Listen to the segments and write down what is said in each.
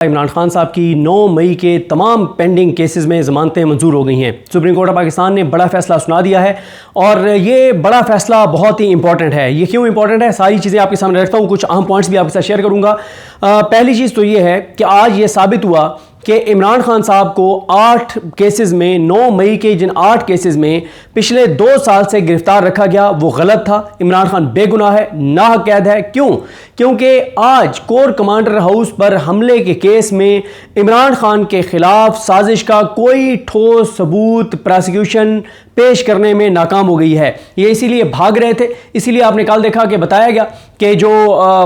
इमरान खान साहब की 9 मई के तमाम पेंडिंग केसेस में ज़मानतें मंजूर हो गई हैं। सुप्रीम कोर्ट ऑफ पाकिस्तान ने बड़ा फैसला सुना दिया है और ये बड़ा फैसला बहुत ही इंपॉर्टेंट है। ये क्यों इंपॉर्टेंट है, सारी चीज़ें आपके सामने रखता हूँ, कुछ अहम पॉइंट्स भी आपके साथ शेयर करूँगा। पहली चीज़ तो ये है कि आज ये साबित हुआ कि इमरान खान साहब को 8 केसेस में 9 मई के जिन 8 केसेस में पिछले 2 साल से गिरफ्तार रखा गया वो गलत था। इमरान खान बेगुनाह है, नाहक कैद है। क्यों? क्योंकि आज कोर कमांडर हाउस पर हमले के केस में इमरान खान के खिलाफ साजिश का कोई ठोस सबूत प्रोसिक्यूशन पेश करने में नाकाम हो गई है। ये इसीलिए भाग रहे थे, इसीलिए आपने कल देखा कि बताया गया कि जो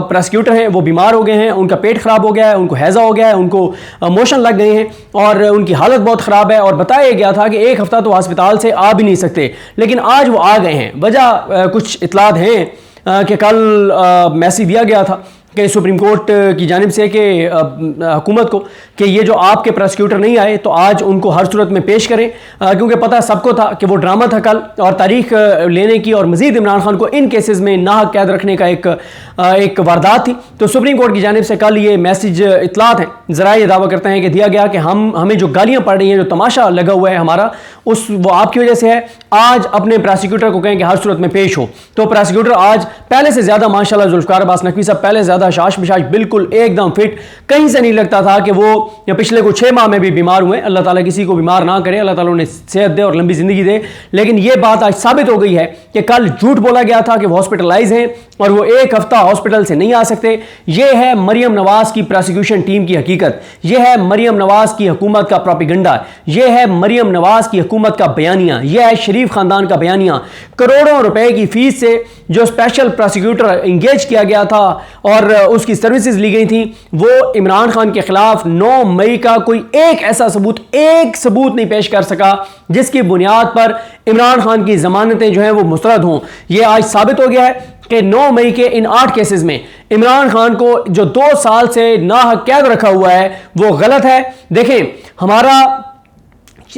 प्रोसिक्यूटर हैं वो बीमार हो गए हैं, उनका पेट खराब हो गया है, उनको हैज़ा हो गया है, उनको मोशन लग गए हैं और उनकी हालत बहुत ख़राब है। और बताया गया था कि 1 हफ्ता तो अस्पताल से आ भी नहीं सकते, लेकिन आज वो आ गए हैं। वजह कुछ इतलात हैं कि कल मैसेज दिया गया था कि सुप्रीम कोर्ट की जानिब से कि हुकूमत को कि ये जो आपके प्रोसिक्यूटर नहीं आए तो आज उनको हर सूरत में पेश करें, क्योंकि पता सबको था कि वो ड्रामा था कल और तारीख लेने की और मज़ीद इमरान खान को इन केसेस में नाहक कैद रखने का एक वारदात थी। तो सुप्रीम कोर्ट की जानिब से कल ये मैसेज इतलात हैं, ज़रा ये दावा करते हैं कि दिया गया कि हमें जो गालियाँ पड़ रही हैं, जो तमाशा लगा हुआ है हमारा, वो आपकी वजह से है। आज अपने प्रोसिक्यूटर को कहें कि हर सूरत में पेश हो। तो प्रोसिक्यूटर आज पहले से ज़्यादा माशाल्लाह जुल्फ़िकार अब्बास नकवी साहब पहले ज़्यादा शाश बिशाश, बिल्कुल एकदम फिट, कहीं से नहीं लगता था कि वो पिछले कुछ 6 माह में भी बीमार हुए। अल्लाह ताला किसी को बीमार ना करे, अल्लाह ताला उन्हें सेहत दे और लंबी ज़िंदगी दे। लेकिन ये बात आज साबित हो गई है कि कल झूठ बोला गया था कि वो हॉस्पिटलाइज हैं और वो 1 हफ्ता हॉस्पिटल से नहीं आ सकते। ये है मरियम नवाज की प्रोसिक्यूशन टीम की हकीकत, ये है मरियम नवाज की हुकूमत का प्रोपेगेंडा, ये है मरियम नवाज की हुकूमत का बयानिया, यह है शरीफ खानदान का बयानिया। करोड़ों रुपए की फीस से जो स्पेशल प्रोसिक्यूटर इंगेज किया गया था और उसकी सर्विसेज ली गई थी, वो इमरान खान के खिलाफ 9 मई का कोई एक ऐसा एक सबूत नहीं पेश कर सका जिसकी बुनियाद पर इमरान खान की जमानतें जो हैं वो मुस्तरद हों। यह आज साबित हो गया है कि 9 मई के इन 8 केसेस में इमरान खान को जो 2 साल से नाहक कैद रखा हुआ है वो गलत है। देखें, हमारा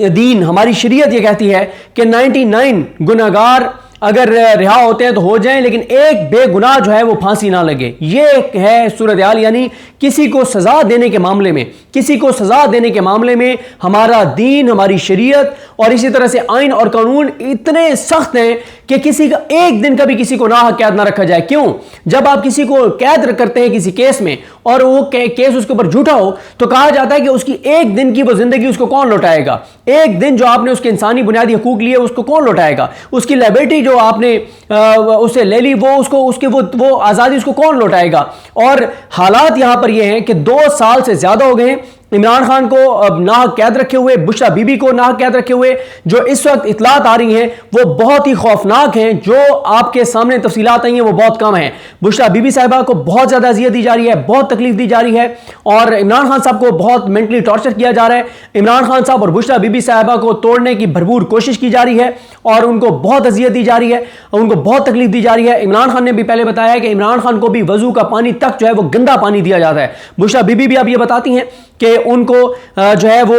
दीन, हमारी शरीयत ये कहती है कि 99 गुनहगार अगर रिहा होते हैं तो हो जाएं, लेकिन एक बेगुनाह जो है वो फांसी ना लगे। ये है सूरत हाल, यानी किसी को सजा देने के मामले में, किसी को सजा देने के मामले में हमारा दीन, हमारी शरीयत और इसी तरह से आइन और कानून इतने सख्त हैं कि किसी का एक दिन का भी किसी को नाहक कैद ना रखा जाए। क्यों? जब आप किसी को कैद करते हैं किसी केस में और वो केस उसके ऊपर झूठा हो तो कहा जाता है कि उसकी एक दिन की वो जिंदगी उसको कौन लौटाएगा? एक दिन जो आपने उसके इंसानी बुनियादी हकूक लिए उसको कौन लौटाएगा? उसकी लायबिलिटी जो आपने उससे ले ली वो आज़ादी उसको कौन लौटाएगा? और हालात यहां पर ये हैं कि 2 साल से ज्यादा हो गए हैं इमरान खान को नाहक कैद रखे हुए, बुशरा बीबी को नाहक कैद रखे हुए। जो इस वक्त इतलात आ रही हैं वो बहुत ही खौफनाक हैं, जो आपके सामने तफसीलात आई हैं वो बहुत कम हैं। बुशरा बीबी साहिबा को बहुत ज़्यादा अजियत दी जा रही है, बहुत तकलीफ दी जा रही है और इमरान खान साहब को बहुत मेंटली टॉर्चर किया जा रहा है। इमरान खान साहब और बुशरा बीबी साहिबा को तोड़ने की भरपूर कोशिश की जा रही है और उनको बहुत अजियत दी जा रही है, उनको बहुत तकलीफ दी जा रही है। इमरान खान ने भी पहले बताया है कि इमरान खान को भी वजू का पानी तक जो है वो गंदा पानी दिया जाता है। बुशरा बीबी भी अब ये बताती हैं कि उनको जो है वो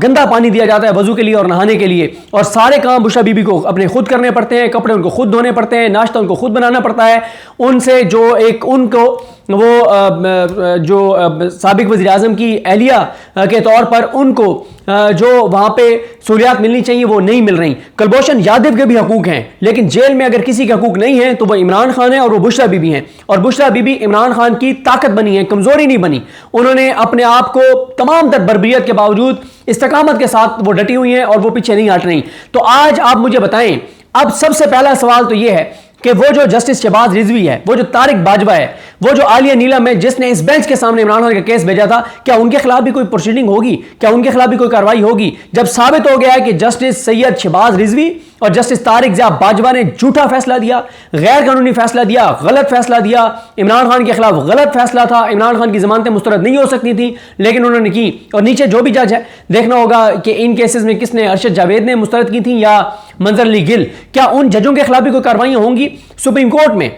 गंदा पानी दिया जाता है वजू के लिए और नहाने के लिए, और सारे काम बुशरा बीबी को अपने खुद करने पड़ते हैं, कपड़े उनको खुद धोने पड़ते हैं, नाश्ता उनको खुद बनाना पड़ता है। उनसे जो एक उनको वो जो साबिक वज़ीर आज़म की एहलिया के तौर पर उनको जो वहाँ पे सहूलियात मिलनी चाहिए वो नहीं मिल रही। कुलभूषण यादव के भी हकूक हैं, लेकिन जेल में अगर किसी के हकूक नहीं है तो वो इमरान खान है और वो बुशरा बीबी हैं। और बुशरा बीबी इमरान खान की ताकत बनी है, कमज़ोरी नहीं बनी। उन्होंने अपने आप को तमाम तर बर्बरियत के बावजूद इस्तकामत के साथ वो डटी हुई हैं और वो पीछे नहीं हट रही। तो आज आप मुझे बताएं, अब सबसे पहला सवाल तो ये है कि वो जो जस्टिस शहबाज रिजवी है, वो जो तारिक बाजवा है, वो जो आलिया नीलम है जिसने इस बेंच के सामने इमरान खान का केस भेजा था, क्या उनके खिलाफ भी कोई प्रोसीडिंग होगी? क्या उनके खिलाफ भी कोई कार्रवाई होगी? जब साबित हो गया है कि जस्टिस सैयद शहबाज रिजवी और जस्टिस तारिक ज़िया बाजवा ने झूठा फैसला दिया, गैर कानूनी फैसला दिया, गलत फैसला दिया, इमरान खान के खिलाफ गलत फैसला था, इमरान खान की जमानतें मुस्तरद नहीं हो सकती थी लेकिन उन्होंने की। और नीचे जो भी जज है, देखना होगा कि इन केसेस में किसने, अरशद जावेद ने मुस्तरद की थी या मंजर अली गिल, क्या उन जजों के खिलाफ भी कोई कार्रवाई होंगी? सुप्रीम कोर्ट में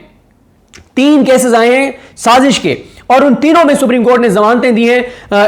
3 केसेस आए हैं साजिश के और उन तीनों में सुप्रीम कोर्ट ने जमानतें दी हैं,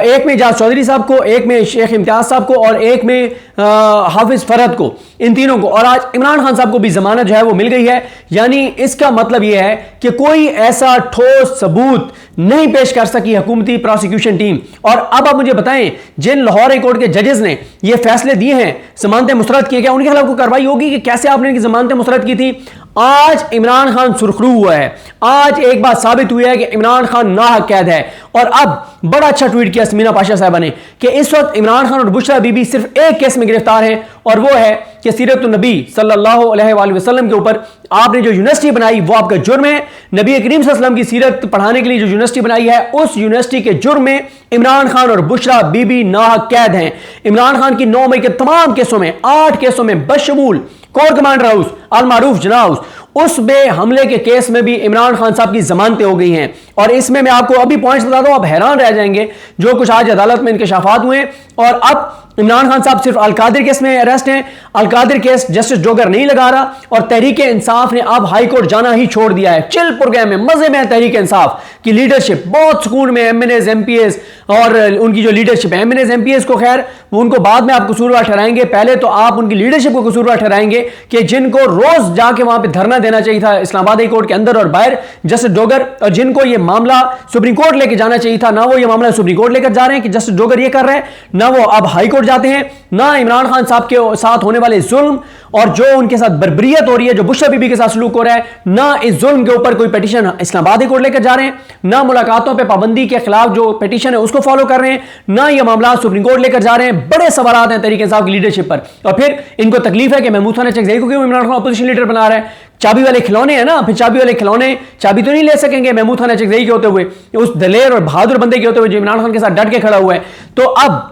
एक में इजाज चौधरी साहब को, एक में शेख इम्तियाज साहब को और एक में हाफिज फरहद को, इन तीनों को। और आज इमरान खान साहब को भी जमानत जो है वो मिल गई है। यानी इसका मतलब यह है कि कोई ऐसा ठोस सबूत नहीं पेश कर सकी हुकूमती प्रोसिक्यूशन टीम। और अब आप मुझे बताएं, जिन लाहौर हाई कोर्ट के जजेस ने ये फैसले दिए हैं, जमानतें मुस्तरद की, क्या उनके खिलाफ कोई कार्रवाई होगी कि कैसे आपने इनकी जमानतें मुस्तरद की थी? आज इमरान खान सुर्खरू हुआ है। आज एक बात साबित हुई है कि इमरान खान नाहक कैद है। और अब बड़ा अच्छा ट्वीट किया समीना पाशा साहबा ने कि इस वक्त इमरान खान और बुशरा बीबी सिर्फ एक केस में गिरफ्तार हैं, और वो है कि सीरत नबी सल्लल्लाहु अलैहि वसल्लम के ऊपर आपने जो यूनिवर्सिटी बनाई वो आपका जुर्म है। नबी करीम सल्लल्लाहु अलैहि वसल्लम की सीरत पढ़ाने के लिए जो यूनिवर्सिटी बनाई है, उस यूनिवर्सिटी के जुर्म में इमरान खान और बुशरा बीबी नाहक कैद हैं। इमरान खान की 9 मई के तमाम केसों में, 8 केसों में बशमूल कोर कमांडर हाउस, अल मारूफ जना हाउस, उसमें हमले के केस में भी इमरान खान साहब की जमानतें हो गई हैं। और इसमें मैं आपको अभी पॉइंट्स बताता हूं, आप हैरान रह जाएंगे जो कुछ आज अदालत में इंकशाफात हुए। और अब इमरान खान साहब सिर्फ अलकादिर केस में अरेस्ट हैं। अलकादिर केस जस्टिस जोगर नहीं लगा रहा, और तहरीक इंसाफ ने अब हाई कोर्ट जाना ही छोड़ दिया है। चिल प्रोग्राम में, मजे में तहरीक इंसाफ की लीडरशिप, बहुत सुकून में एमएनएस एमपीएस और उनकी जो लीडरशिप है, एमएनएस एमपीएस को खैर उनको बाद में आप कसूरवार ठहराएंगे, पहले तो आप उनकी लीडरशिप को कसूरवार ठहराएंगे कि जिनको रोज जाके वहां पे धरना देना चाहिए था इस्लामाबाद हाई कोर्ट के अंदर और बाहर जस्टिस डोगर, और जिनको ये मामला सुप्रीम कोर्ट लेके जाना चाहिए था, ना वो ये मामला सुप्रीम कोर्ट लेकर जा रहे हैं कि जस्टिस डोगर ये कर रहे हैं, ना वो अब हाई कोर्ट जाते हैं, ना इमरान खान साहब के साथ होने वाले जुल्म और जो उनके साथ बर्बरियत हो रही है, जो बुशरा बीबी के साथ सलूक हो रहा है, ना इस जुल्म के ऊपर कोई पिटीशन इस्लामाबाद हाई कोर्ट लेकर जा रहे हैं, ना मुलाकातों पे पाबंदी के खिलाफ जो पिटीशन है उसको फॉलो कर रहे हैं, ना ये मामला सुप्रीम कोर्ट लेकर जा रहे हैं। बड़े सवाल हैं तहरीक इंसाफ की लीडरशिप पर। और फिर इनको तकलीफ है कि महमूद खान चकजई को क्यों इमरान खान अपोजिशन लीडर बना रहा है। चाबी वाले खिलौने हैं ना, फिर चाबी वाले खिलौने चाबी तो नहीं ले सकेंगे महमूद खान चकजई के होते हुए, उस दलेर और बहादुर बंदे के होते हुए जो इमरान खान के साथ डट के खड़ा हुआ है। तो अब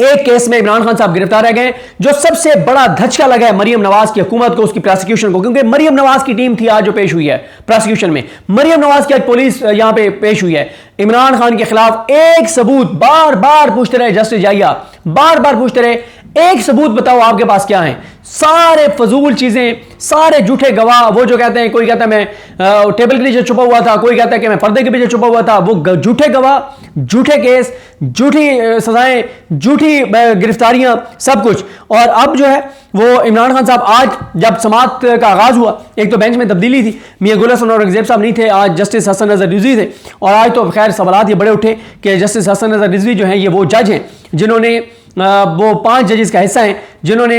एक केस में इमरान खान साहब गिरफ्तार रह गए। जो सबसे बड़ा धचका लगा है मरियम नवाज की हुकूमत को, उसकी प्रोसिक्यूशन को, क्योंकि मरियम नवाज की टीम थी आज जो पेश हुई है प्रोसिक्यूशन में। मरियम नवाज की आज पुलिस यहां पे पेश हुई है। इमरान खान के खिलाफ एक सबूत बार बार पूछते रहे जस्टिस जाहिया, बार बार पूछते रहे, एक सबूत बताओ आपके पास क्या है। सारे फजूल चीजें, सारे झूठे गवाह, वो जो कहते हैं, कोई कहता है मैं टेबल के नीचे छुपा हुआ था, कोई कहता है कि मैं पर्दे के पीछे छुपा हुआ था, वो झूठे गवाह, झूठे केस, झूठी सजाएं, झूठी गिरफ्तारियां, सब कुछ। और अब जो है वो इमरान खान साहब आज जब समाअत का आगाज हुआ, एक तो बेंच में तब्दीली थी, मियां गुल हसन और रज़ीब साहब नहीं थे, आज जस्टिस हसन नजर रिजवी थे। और आज तो खैर सवालात ये बड़े उठे कि जस्टिस हसन नजर रिजवी जो हैं ये वो जज हैं जिन्होंने वो 5 जजेस का हिस्सा हैं जिन्होंने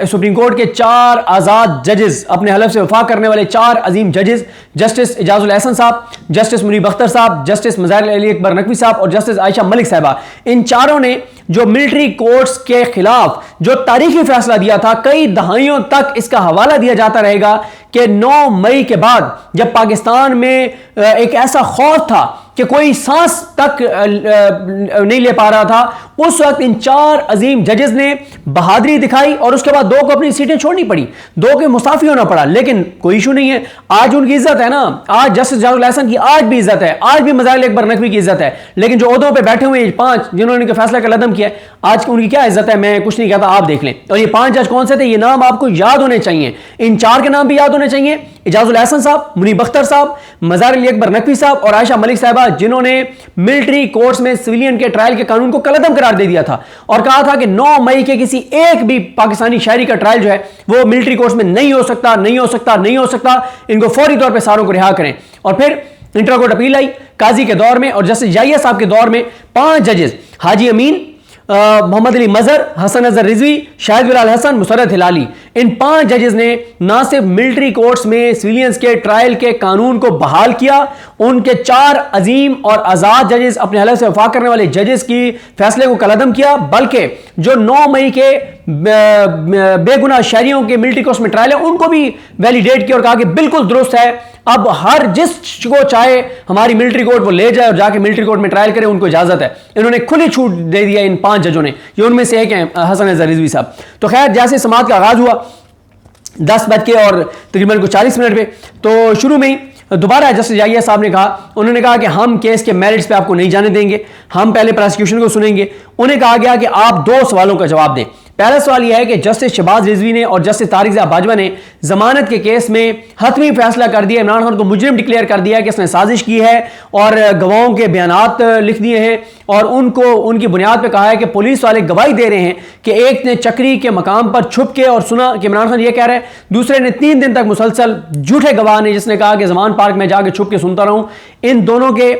सुप्रीम कोर्ट के 4 आज़ाद जजेस, अपने हलफ से वफा करने वाले 4 अजीम जजेस, जस्टिस इजाजुल एहसन साहब, जस्टिस मुनीब अख्तर साहब, जस्टिस मज़ाहिर अली अकबर नकवी साहब और जस्टिस आयशा मलिक साहबा, इन चारों ने जो मिलिट्री कोर्ट्स के खिलाफ जो तारीखी फैसला दिया था, कई दहाइयों तक इसका हवाला दिया जाता रहेगा कि 9 मई के बाद जब पाकिस्तान में एक ऐसा खौफ था कि कोई सांस तक नहीं ले पा रहा था, उस वक्त इन 4 अजीम जजेस ने बहादुरी दिखाई और उसके बाद 2 को अपनी सीटें छोड़नी पड़ी, 2 के मुस्ताफी होना पड़ा। लेकिन कोई इशू नहीं है, आज उनकी इज्जत है ना, आज जस्टिस इजाजुल एहसन की आज भी इज्जत है, आज भी मज़ाहिर अली अकबर नकवी की इज्जत है। लेकिन जो ओहदों पे बैठे हुए 5 जिन्होंने इनके फैसला का लदम किया, आज उनकी क्या इज्जत है, मैं कुछ नहीं कहता, आप देख लें। और ये 5 जज कौन से थे, ये नाम आपको याद होने चाहिए, इन 4 के नाम भी याद होने चाहिए, इजाजुल एहसन साहब, मुनीब अख्तर साहब, मज़ाहिर अली अकबर नकवी साहब और आयशा मलिक साहबा, जिन्होंने मिलिट्री कोर्ट्स में सिविलियन के ट्रायल के कानून को कलअदम करार दे दिया था और कहा था कि 9 मई के किसी एक भी पाकिस्तानी शहरी का ट्रायल जो है वो मिलिट्री कोर्ट्स में नहीं हो सकता, नहीं हो सकता, नहीं हो सकता, इनको फौरी तौर पर सारों को रिहा करें। और फिर इंटर कोर्ट अपील आई काजी के दौर में और जस्टिस जाहिया साहब के दौर में 5 जजेस, हाजी अमीन, मोहम्मद अली मजहर, हसन नजर रिजवी, शाहिद बिलाल हसन, मुसरत हिलाली, इन 5 जजेस ने ना सिर्फ मिलिट्री कोर्ट्स में सिविलियंस के ट्रायल के कानून को बहाल किया, उनके 4 अजीम और आज़ाद जजेस, अपने हलफ से वफा करने वाले जजेस की फैसले को कलअदम किया, बल्कि जो 9 मई के बेगुनाह शहरियों के मिलिट्री कोर्ट्स में ट्रायल है उनको भी वैलिडेट किया और कहा कि बिल्कुल दुरुस्त है, अब हर जिसको चाहे हमारी मिलिट्री कोर्ट वो ले जाए और जाके मिलिट्री कोर्ट में ट्रायल करे, उनको इजाजत है। इन्होंने खुली छूट दे दिया इन 5 जजों ने, ये उनमें से एक हैं हसन नजर रिजवी साहब। तो खैर जैसे समाअत का आगाज हुआ 10 बज के और तकरीबन को 40 मिनट पे, तो शुरू में ही दोबारा जस्टिस जाहिया साहब ने कहा, उन्होंने कहा कि हम केस के मेरिट्स पे आपको नहीं जाने देंगे, हम पहले प्रोसिक्यूशन को सुनेंगे। उन्हें कहा गया कि आप 2 सवालों का जवाब दें। पहला सवाल यह है कि जस्टिस शहबाज रिजवी ने और जस्टिस तारिक बाजवा ने जमानत के केस में हतमी फैसला कर दिया, इमरान खान को मुजरिम डिक्लेयर कर दिया कि इसने साजिश की है और गवाहों के बयानात लिख दिए हैं और उनको उनकी बुनियाद पर कहा है कि पुलिस वाले गवाही दे रहे हैं कि एक ने चक्री के मकाम पर छुप के और सुना कि इमरान खान यह कह रहे हैं, दूसरे ने 3 दिन तक मुसलसल झूठे गवाह ने जिसने कहा कि जमान पार्क में जाके छुप के सुनता रहूं। इन दोनों के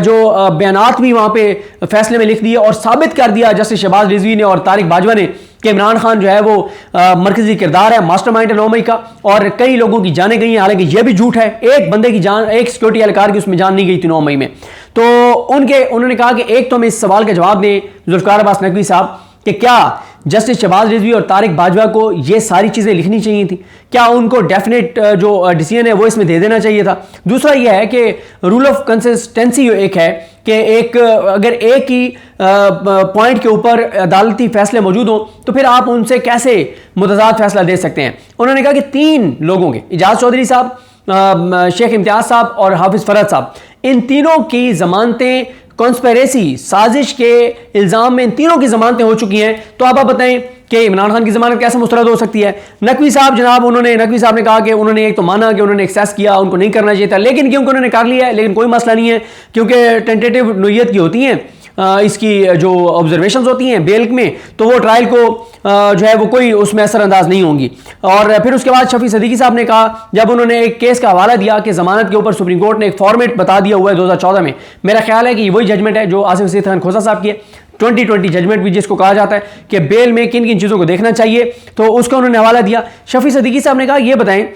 जो बयानात भी वहां पे फैसले में लिख दिए और साबित कर दिया जस्टिस शहबाज रिजवी ने और तारिक बाजवा ने कि इमरान खान जो है वो मरकजी किरदार है, मास्टरमाइंड है 9 मई का, और कई लोगों की जानें गई हैं, हालांकि यह भी झूठ है, एक बंदे की जान, एक सिक्योरिटी एहलकार की उसमें जान नहीं गई थी 9 मई में। तो उन्होंने कहा कि एक तो हमें इस सवाल का जवाब दें जुल्फिकार अब्बास नकवी साहब कि क्या जस्टिस शहबाज रिजवी और तारिक बाजवा को ये सारी चीज़ें लिखनी चाहिए थी, क्या उनको डेफिनेट जो डिसीजन है वो इसमें दे देना चाहिए था। दूसरा यह है कि रूल ऑफ कंसिस्टेंसी एक है कि अगर एक ही पॉइंट के ऊपर अदालती फैसले मौजूद हों तो फिर आप उनसे कैसे मुतज़ाद फैसला दे सकते हैं। उन्होंने कहा कि 3 लोगों के, इजाज़ चौधरी साहब, शेख इम्तियाज़ साहब और हाफिज़ फरहद साहब, इन तीनों की जमानतें कॉन्स्पिरेसी साजिश के इल्ज़ाम में इन तीनों की जमानतें हो चुकी हैं। तो आप बताएं कि इमरान खान की जमानत कैसे मुस्तरद हो सकती है। नकवी साहब नकवी साहब ने कहा कि उन्होंने एक तो माना कि उन्होंने एक्सेस किया, उनको नहीं करना चाहिए था, लेकिन क्योंकि उन्होंने कर लिया है, लेकिन कोई मसला नहीं है क्योंकि टेंटेटिव नोयत की होती हैं इसकी जो ऑब्जर्वेशंस होती हैं बेल में, तो वो ट्रायल को जो है वो कोई उसमें असरअंदाज नहीं होंगी। और फिर उसके बाद शफी सदीकी साहब ने कहा, जब उन्होंने एक केस का हवाला दिया कि जमानत के ऊपर सुप्रीम कोर्ट ने एक फॉर्मेट बता दिया हुआ है 2014 में, मेरा ख्याल है कि वही जजमेंट है जो आसिफ सईद खान खोसा साहब की है, 2020 जजमेंट भी जिसको कहा जाता है कि बेल में किन किन चीज़ों को देखना चाहिए, तो उसका उन्होंने हवाला दिया। शफी सदीकी साहब ने कहा ये बताएं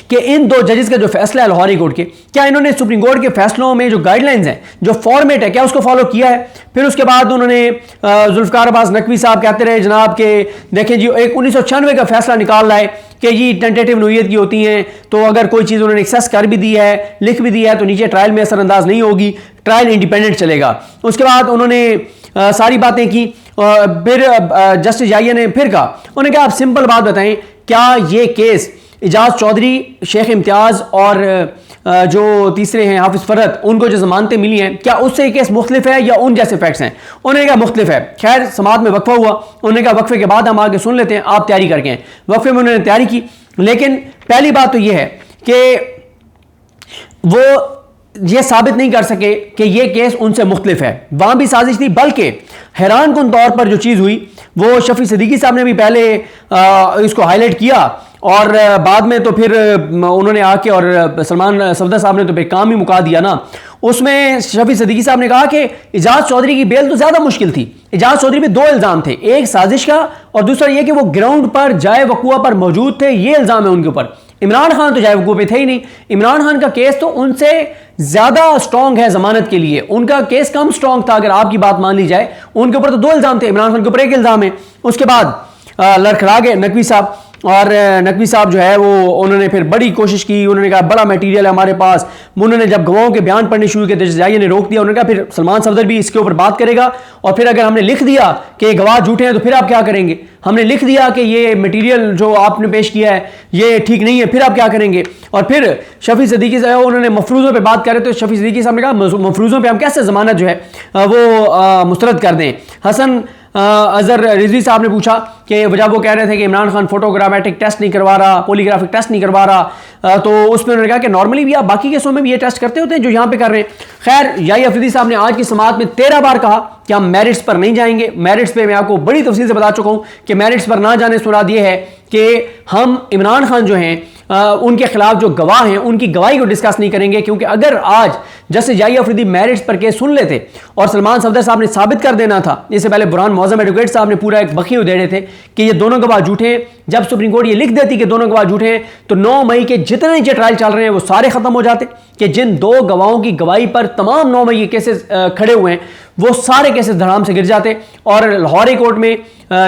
कि इन 2 जजेस का जो फैसला है लाहौरी कोर्ट के, क्या इन्होंने सुप्रीम कोर्ट के फैसलों में जो गाइडलाइंस हैं, जो फॉर्मेट है, क्या उसको फॉलो किया है। फिर उसके बाद उन्होंने जुल्फिकार अब्बास नकवी साहब कहते रहे जनाब के देखें जी एक 1996 का फैसला निकाल रहा है कि ये टेंटेटिव नोयत की होती हैं, तो अगर कोई चीज़ उन्होंने एक्सेस कर भी दी है, लिख भी दी है, तो नीचे ट्रायल में असरअंदाज नहीं होगी, ट्रायल इंडिपेंडेंट चलेगा। उसके बाद उन्होंने सारी बातें की। फिर जस्टिस जाइया ने फिर कहा, उन्होंने कहा आप सिंपल बात बताएं, क्या ये केस इजाज़ चौधरी, शेख इम्तियाज़ और जो तीसरे हैं हाफिज़ फरहद, उनको जो जमानतें मिली हैं, क्या उससे केस मुख्तलिफ है या उन जैसे फैक्ट्स हैं। उन्होंने कहा मुख्तलिफ है। खैर समात में वक्फा हुआ, उन्होंने कहा वक्फे के बाद हम आगे सुन लेते हैं, आप तैयारी करके हैं। वक्फे में उन्होंने तैयारी की, लेकिन पहली बात तो यह है कि वो ये साबित नहीं कर सके कि ये केस उनसे मुख्तलिफ है, वहां भी साजिश थी। बल्कि हैरान कुन तौर पर जो चीज़ हुई वो शफी सदीकी साहब ने भी पहले इसको हाईलाइट किया और बाद में तो फिर उन्होंने आके और सलमान सफदर साहब ने तो फिर काम ही मुका दिया ना। उसमें शफी सदीकी साहब ने कहा कि इजाज़ चौधरी की बेल तो ज़्यादा मुश्किल थी। इजाज़ चौधरी पे 2 इल्ज़ाम थे, एक साजिश का और दूसरा यह कि वो ग्राउंड पर जाए वकूआ पर मौजूद थे, ये इल्ज़ाम है उनके ऊपर। इमरान खान तो जाए वकूआ पे थे ही नहीं। इमरान खान का केस तो उनसे ज़्यादा स्ट्रॉन्ग है जमानत के लिए, उनका केस कम स्ट्रॉन्ग था अगर आपकी बात मान ली जाए। उनके ऊपर तो 2 इल्ज़ाम थे, इमरान खान के ऊपर 1 इल्ज़ाम है। उसके बाद लड़खड़ा गए नकवी साहब, और नकवी साहब जो है वो उन्होंने फिर बड़ी कोशिश की, उन्होंने कहा बड़ा मटेरियल है हमारे पास। उन्होंने जब गवाहों के बयान पढ़ने शुरू किए तो जजाइया ने रोक दिया। उन्होंने कहा फिर सलमान सफदर भी इसके ऊपर बात करेगा, और फिर अगर हमने लिख दिया कि गवाह झूठे हैं तो फिर आप क्या करेंगे। हमने लिख दिया कि ये मटेरियल जो आपने पेश किया है ये ठीक नहीं है, फिर आप क्या करेंगे। और फिर शफी सदीकी साहब उन्होंने मफरूज़ों पे बात करे तो शफी सदीकी साहब ने कहा मफरूज़ों पे हम कैसे ज़मानत जो है वो मुस्तरद कर दें। हसन अजहर रिजवी साहब ने पूछा कि जब वो कह रहे थे कि इमरान खान फोटोग्रामेटिक टेस्ट नहीं करवा रहा, पॉलीग्राफिक टेस्ट नहीं करवा रहा, तो उसमें उन्होंने कहा कि नॉर्मली भी आप बाकी केसों में भी ये टेस्ट करते होते हैं जो यहाँ पे कर रहे हैं। खैर याहिया अफरीदी साहब ने आज की समाअत में 13 बार कहा कि हम मेरिट्स पर नहीं जाएंगे। मेरिट्स पे मैं आपको बड़ी तफसील से बता चुका हूँ कि मेरिट्स पर ना जाने से मुराद ये है कि हम इमरान खान जो हैं उनके खिलाफ जो गवाह हैं उनकी गवाही को डिस्कस नहीं करेंगे, क्योंकि अगर आज जैसे याहिया अफरीदी मेरिट्स पर केस सुन लेते और सलमान सफदर साहब ने साबित कर देना था, इससे पहले बुरहान मुअज़्ज़म एडवोकेट साहब ने पूरा एक बखी उधेड़े थे कि ये दोनों गवाह झूठे हैं। जब सुप्रीम कोर्ट ये लिख देती कि दोनों गवाह झूठे हैं तो 9 मई के जितने नीचे ट्रायल चल रहे हैं वो सारे खत्म हो जाते, कि जिन 2 गवाहों की गवाही पर तमाम 9 मई के केसेस खड़े हुए हैं वो सारे केसेस धड़ाम से गिर जाते। और लाहौरी कोर्ट में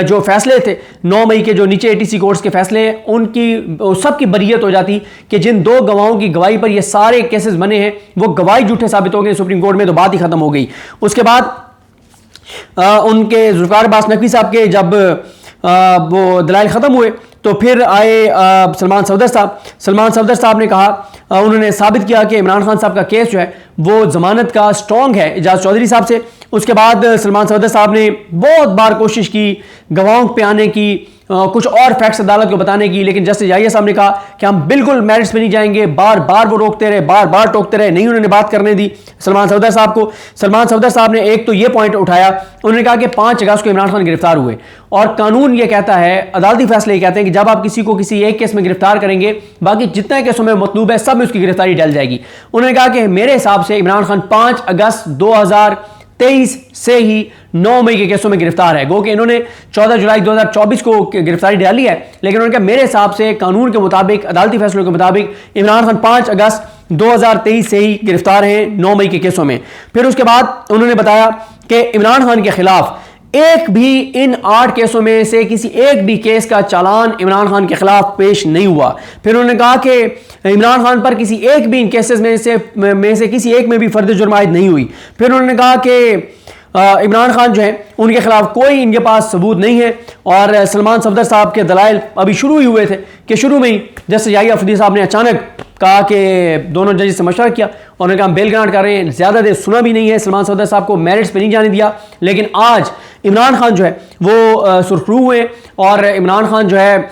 जो फैसले थे 9 मई के, जो नीचे ATC कोर्ट्स के फैसले हैं, उनकी सबकी बरियत हो जाती कि जिन 2 गवाहों की गवाही पर ये सारे केसेस बने हैं वो गवाही झूठे साबित हो गए सुप्रीम कोर्ट में, तो बात ही खत्म हो गई। उसके बाद उनके जुल्फिकार अब्बास नकवी साहब के जब वो दलाइल ख़त्म हुए तो फिर आए सलमान सफदर साहब ने कहा, उन्होंने साबित किया कि इमरान खान साहब का केस जो है वो जमानत का स्ट्रॉन्ग है इजाज़ चौधरी साहब से। उसके बाद सलमान सफदर साहब ने बहुत बार कोशिश की गवाहों पे आने की, कुछ और फैक्ट्स अदालत को बताने की, लेकिन जस्टिस याहिया साहब ने कहा कि हम बिल्कुल मेरिट्स पे नहीं जाएंगे। बार बार वो रोकते रहे, बार बार टोकते रहे, नहीं उन्होंने बात करने दी सलमान सफदर साहब को। सलमान सफदर साहब ने एक तो ये पॉइंट उठाया, उन्होंने कहा कि 5 अगस्त को इमरान खान गिरफ्तार हुए और कानून ये कहता है, अदालती फैसले ये कहते हैं कि जब आप किसी को किसी एक केस में गिरफ्तार करेंगे, बाकी जितने केसों में मतलूब है सब में उसकी गिरफ्तारी डल जाएगी। उन्होंने कहा कि मेरे हिसाब से इमरान खान 5 अगस्त 2023 से ही 9 मई के केसों में गिरफ्तार है। गो कि इन्होंने 14 जुलाई 2024 को गिरफ्तारी डाली है, लेकिन उन्होंने कहा मेरे हिसाब से कानून के मुताबिक, अदालती फैसलों के मुताबिक इमरान खान 5 अगस्त 2023 से ही गिरफ्तार हैं 9 मई के केसों में। फिर उसके बाद उन्होंने बताया कि इमरान खान के खिलाफ एक भी इन 8 केसों में से किसी एक भी केस का चालान इमरान खान के खिलाफ पेश नहीं हुआ। फिर उन्होंने कहा कि इमरान खान पर किसी एक भी इन केसेस में से किसी एक में भी फर्द जुर्म आयद नहीं हुई। फिर उन्होंने कहा कि इमरान खान जो है उनके खिलाफ कोई इनके पास सबूत नहीं है। और सलमान सफदर साहब के दलाइल अभी शुरू ही हुए थे कि शुरू में ही जस्टिस याहिया अफरीदी साहब ने अचानक कहा कि दोनों जजेस से मशवरा किया और उन्होंने कहा बेल ग्रांट कर रहे हैं, ज़्यादा देर सुना भी नहीं है, सलमान सफदर साहब को मेरिट्स पे नहीं जाने दिया। लेकिन आज इमरान खान जो है वो सुरखरू हुए और इमरान खान जो है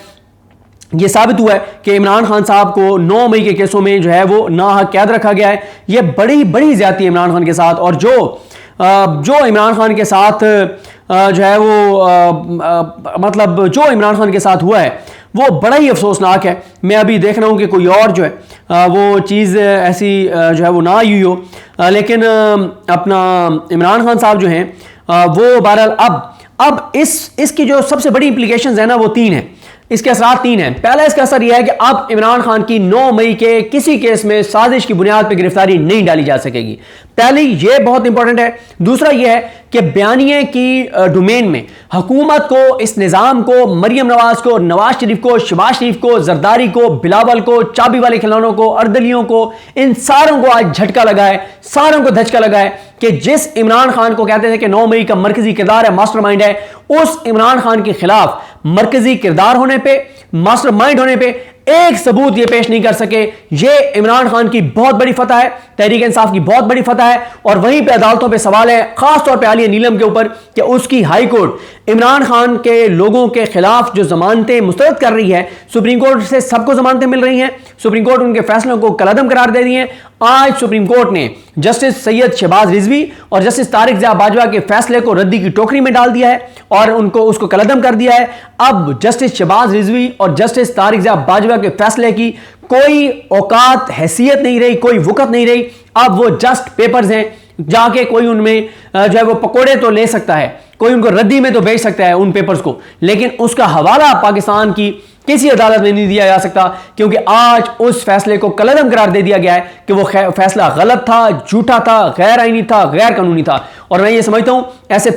ये साबित हुआ है कि इमरान खान साहब को 9 मई के केसों में जो है वो नाहक कैद रखा गया है। ये बड़ी बड़ी ज्यादती है इमरान खान के साथ, और जो इमरान खान के साथ जो है वो मतलब जो इमरान खान के साथ हुआ है वो बड़ा ही अफसोसनाक है। मैं अभी देख रहा हूँ कि कोई और जो है वो चीज़ ऐसी जो है वो ना आई हो, लेकिन अपना इमरान खान साहब जो हैं वो बहरहाल अब इसकी जो सबसे बड़ी इंप्लीकेशंस है ना वो 3 हैं। इसके असरात 3 हैं। पहला इसका असर यह है कि अब इमरान खान की 9 मई के किसी केस में साजिश की बुनियाद पर गिरफ्तारी नहीं डाली जा सकेगी। पहली ये बहुत इंपॉर्टेंट है। दूसरा यह है कि बयानिए की डोमेन में हुकूमत को, इस निज़ाम को, मरियम नवाज को, नवाज शरीफ को, शहबाज शरीफ को, जरदारी को, बिलावल को, चाबी वाले खिलौनों को, अर्दलियों को, इन सारों को आज झटका लगा है, सारों को धचका लगा है कि जिस इमरान खान को कहते थे कि 9 मई का मरकजी किरदार है, मास्टरमाइंड है, उस इमरान खान के खिलाफ मरकजी किरदार होने पे, मास्टरमाइंड होने पे एक सबूत ये पेश नहीं कर सके। ये इमरान खान की बहुत बड़ी फतह है, तहरीक इंसाफ की बहुत बड़ी फतह है। और वहीं पे अदालतों पे सवाल है, खासतौर पे आलिया नीलम के ऊपर, कि उसकी हाई कोर्ट इमरान खान के लोगों के खिलाफ जो जमानतें मुस्तरद कर रही है, सुप्रीम कोर्ट से सबको जमानतें मिल रही हैं, सुप्रीम कोर्ट उनके फैसलों को कलअदम करार दे दिए हैं। आज सुप्रीम कोर्ट ने जस्टिस सैयद शहबाज रिजवी और जस्टिस तारिक ज़िया बाजवा के फैसले को रद्दी की टोकरी में डाल दिया है और उसको कलअदम कर दिया है। अब जस्टिस शहबाज रिजवी और जस्टिस तारिक ज़िया बाजवा के फैसले की कोई औकात, हैसियत नहीं रही, कोई वक़्त नहीं रही। अब वो जस्ट पेपर्स हैं, जाके कोई उनमें जो है वो पकोड़े तो ले सकता है, कोई उनको रद्दी में तो बेच सकता है उन पेपर्स को, लेकिन उसका हवाला पाकिस्तान की किसी अदालत में नहीं दिया जा सकता, क्योंकि आज उस फैसले को कलअदम करार दे दिया गया है कि वो फैसला गलत था, झूठा था, गैर आईनी था, गैर कानूनी था। और मैं ये समझता हूं ऐसे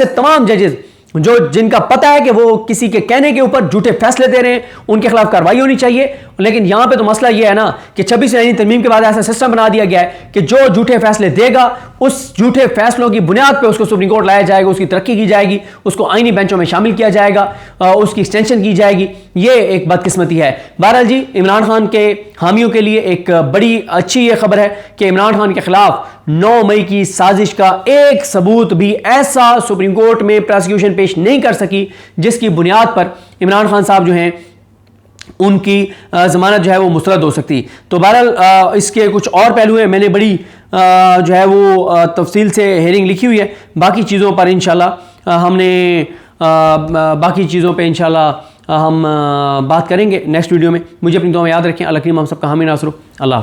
तमाम जजेस जो जिनका पता है कि वो किसी के कहने के ऊपर झूठे फैसले दे रहे हैं, उनके खिलाफ कार्रवाई होनी चाहिए। लेकिन यहां पे तो मसला ये है ना कि 26 आईनी तरमीम के बाद ऐसा सिस्टम बना दिया गया है कि जो झूठे फैसले देगा उस झूठे फैसलों की बुनियाद पे उसको सुप्रीम कोर्ट लाया जाएगा, उसकी तरक्की की जाएगी, उसको आईनी बेंचों में शामिल किया जाएगा, उसकी एक्सटेंशन की जाएगी। ये एक बदकिस्मती है। बहरहाल जी, इमरान खान के हामियों के लिए एक बड़ी अच्छी ये खबर है कि इमरान खान के खिलाफ 9 मई की साजिश का एक सबूत भी ऐसा सुप्रीम कोर्ट में प्रोसिक्यूशन पेश नहीं कर सकी जिसकी बुनियाद पर इमरान खान साहब जो हैं उनकी जमानत जो है वो मुस्तरद हो सकती। तो बहरहाल इसके कुछ और पहलू हैं, मैंने बड़ी जो है वो तफसील से हेयरिंग लिखी हुई है। बाकी चीज़ों पर इंशाल्लाह हमने बाकी चीज़ों पे इंशाल्लाह हम बात करेंगे नेक्स्ट वीडियो में। मुझे अपनी दुआ में याद रखें। अल्लाह करीम हम सबका हामी नासर हो। अल्लाह हाफ़िज़।